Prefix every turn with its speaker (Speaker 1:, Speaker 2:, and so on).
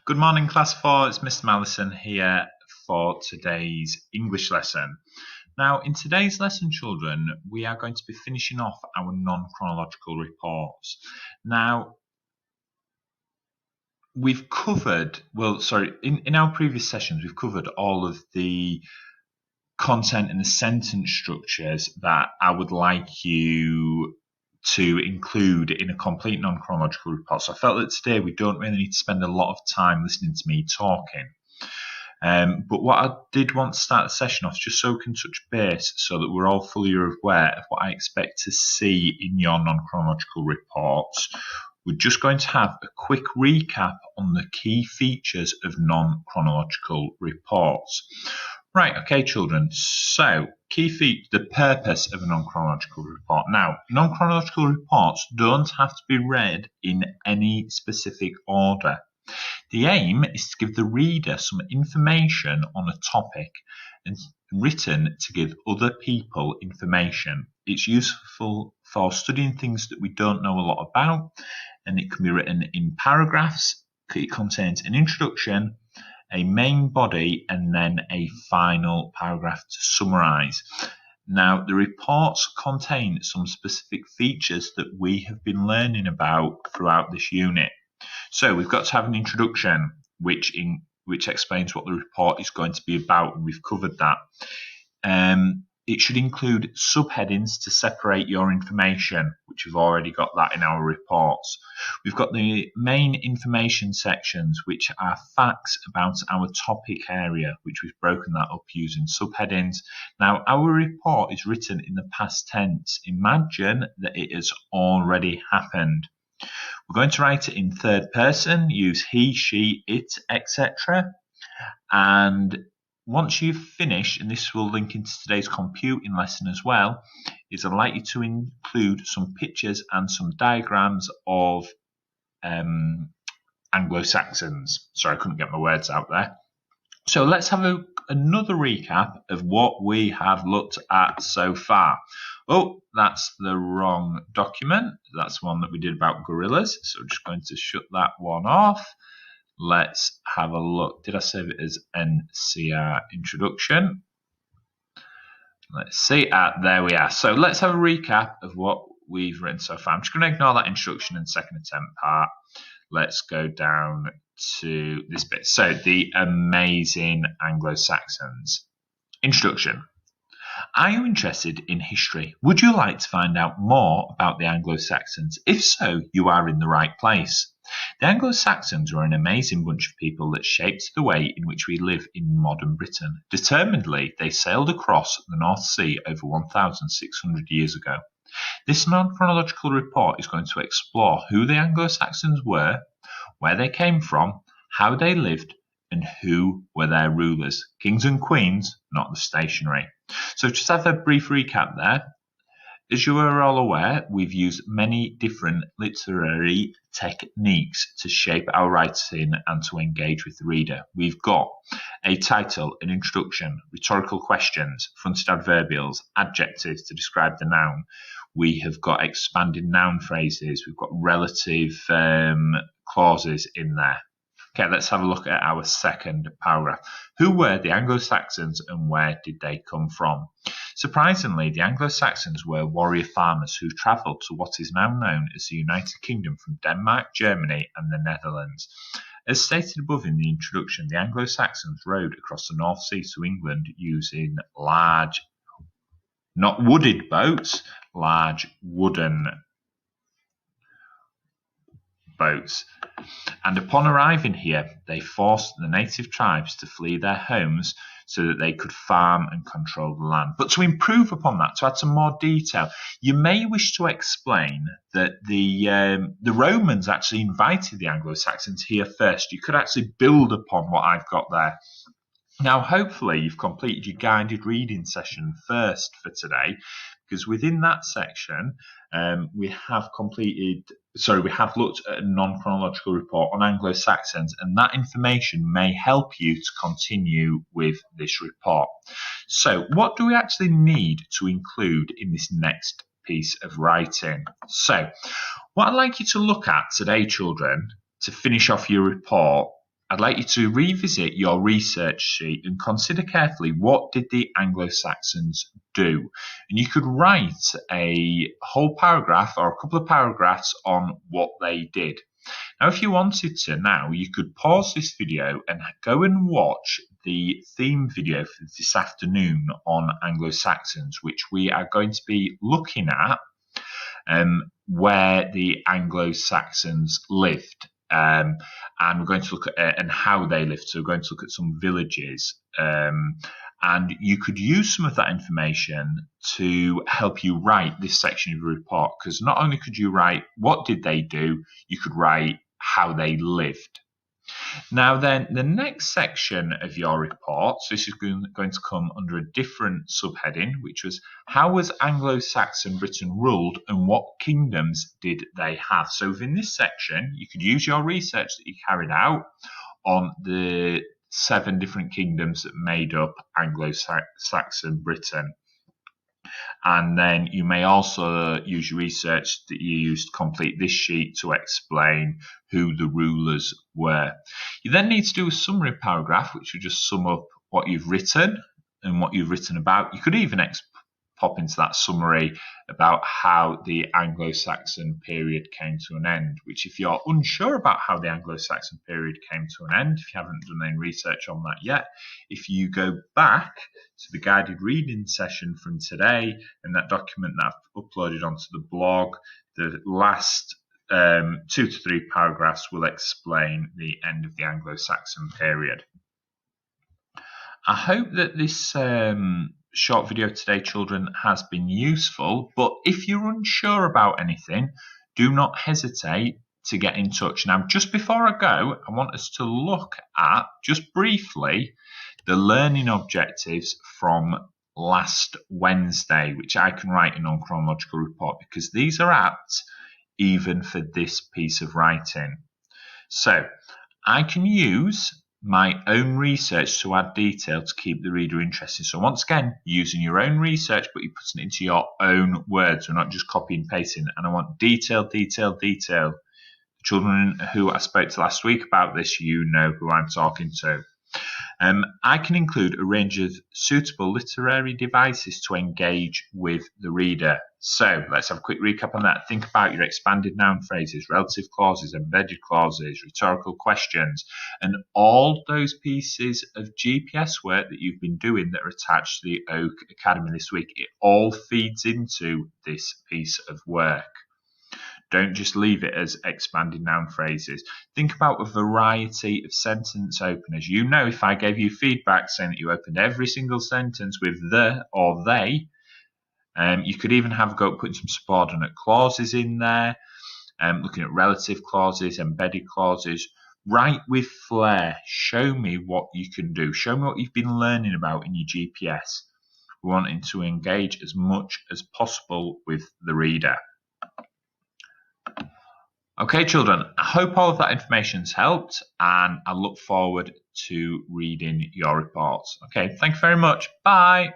Speaker 1: Good morning, Class 4. It's Mr. Mallison here for today's English lesson. Now, in today's lesson, children, we are going to be finishing off our non-chronological reports. Now, we've covered, in our previous sessions, we've covered all of the content and the sentence structures that I would like you to include in a complete non-chronological report. So I felt that today we don't really need to spend a lot of time listening to me talking. But what I did want to start the session off just so we can touch base so that we're all fully aware of what I expect to see in your non-chronological reports. We're just going to have a quick recap on the key features of non-chronological reports. Right, okay, children. So, the purpose of a non-chronological report. Now, non-chronological reports don't have to be read in any specific order. The aim is to give the reader some information on a topic and written to give other people information. It's useful for studying things that we don't know a lot about, and it can be written in paragraphs. It contains an introduction, a main body, and then a final paragraph to summarize. Now, the reports contain some specific features that we have been learning about throughout this unit. So we've got to have an introduction, which explains what the report is going to be about, and we've covered that. It should include subheadings to separate your information, which we've already got that in our reports. We've got the main information sections, which are facts about our topic area, which we've broken that up using subheadings. Now, our report is written in the past tense. Imagine that it has already happened. We're going to write it in third person, use he, she, it, etc. And once you've finished, and this will link into today's computing lesson as well, is I'd like you to include some pictures and some diagrams of Anglo-Saxons. Sorry, I couldn't get my words out there. So let's have another recap of what we have looked at so far. Oh, that's the wrong document. That's one that we did about gorillas. So I'm just going to shut that one off. Let's have a look. Did I save it as NCR introduction? Let's see. There we are. So let's have a recap of what we've written so far. I'm just going to ignore that introduction and second attempt part. Let's go down to this bit. So the amazing Anglo-Saxons. Introduction. Are you interested in history? Would you like to find out more about the Anglo-Saxons? If so, you are in the right place. The Anglo-Saxons were an amazing bunch of people that shaped the way in which we live in modern Britain. Determinedly, they sailed across the North Sea over 1,600 years ago. This non-chronological report is going to explore who the Anglo-Saxons were, where they came from, how they lived, and who were their rulers. Kings and queens, not the stationary. So just have a brief recap there. As you are all aware, we've used many different literary techniques to shape our writing and to engage with the reader. We've got a title, an introduction, rhetorical questions, fronted adverbials, adjectives to describe the noun. We have got expanded noun phrases. We've got relative clauses in there. Okay, let's have a look at our second paragraph. Who were the Anglo-Saxons and where did they come from? Surprisingly, the Anglo-Saxons were warrior farmers who travelled to what is now known as the United Kingdom from Denmark, Germany, and the Netherlands. As stated above in the introduction, the Anglo-Saxons rowed across the North Sea to England using large, not wooded boats, large wooden boats. And upon arriving here, they forced the native tribes to flee their homes so that they could farm and control the land. But to improve upon that, to add some more detail, you may wish to explain that the Romans actually invited the Anglo-Saxons here first. You could actually build upon what I've got there. Now, hopefully, you've completed your guided reading session first for today, because within that section, we have looked at a non-chronological report on Anglo-Saxons, and that information may help you to continue with this report. So, what do we actually need to include in this next piece of writing? So, what I'd like you to look at today, children, to finish off your report, I'd like you to revisit your research sheet and consider carefully what did the Anglo-Saxons do. And you could write a whole paragraph or a couple of paragraphs on what they did. Now, if you wanted to now, you could pause this video and go and watch the theme video for this afternoon on Anglo-Saxons, which we are going to be looking at where the Anglo-Saxons lived. And we're going to look at and how they lived. So we're going to look at some villages. And you could use some of that information to help you write this section of your report, because not only could you write what did they do, you could write how they lived. Now then, the next section of your report, so this is going to come under a different subheading, which was how was Anglo-Saxon Britain ruled and what kingdoms did they have? So within this section, you could use your research that you carried out on the 7 different kingdoms that made up Anglo-Saxon Britain. And then you may also use your research that you used to complete this sheet to explain who the rulers were. You then need to do a summary paragraph, which will just sum up what you've written and what you've written about. You could even pop into that summary about how the Anglo-Saxon period came to an end, which if you're unsure about how the Anglo-Saxon period came to an end, if you haven't done any research on that yet, if you go back to the guided reading session from today and that document that I've uploaded onto the blog, the last 2 to 3 paragraphs will explain the end of the Anglo-Saxon period. I hope that this short video today, children, has been useful, but if you're unsure about anything, do not hesitate to get in touch. Now, just before I go, I want us to look at, just briefly, the learning objectives from last Wednesday, which I can write in on chronological report, because these are apt even for this piece of writing. So, I can use my own research to add detail to keep the reader interested. So once again, using your own research, but you're putting it into your own words. We're not just copying and pasting. And I want detail, detail, detail. The children who I spoke to last week about this, you know who I'm talking to. I can include a range of suitable literary devices to engage with the reader. So let's have a quick recap on that. Think about your expanded noun phrases, relative clauses, embedded clauses, rhetorical questions, and all those pieces of GPS work that you've been doing that are attached to the Oak Academy this week. It all feeds into this piece of work. Don't just leave it as expanded noun phrases. Think about a variety of sentence openers. You know, if I gave you feedback saying that you opened every single sentence with the or they, you could even have a go at putting some subordinate clauses in there, looking at relative clauses, embedded clauses. Write with flair. Show me what you can do. Show me what you've been learning about in your GPS. We're wanting to engage as much as possible with the reader. Okay, children, I hope all of that information's helped, and I look forward to reading your reports. Okay, thank you very much. Bye.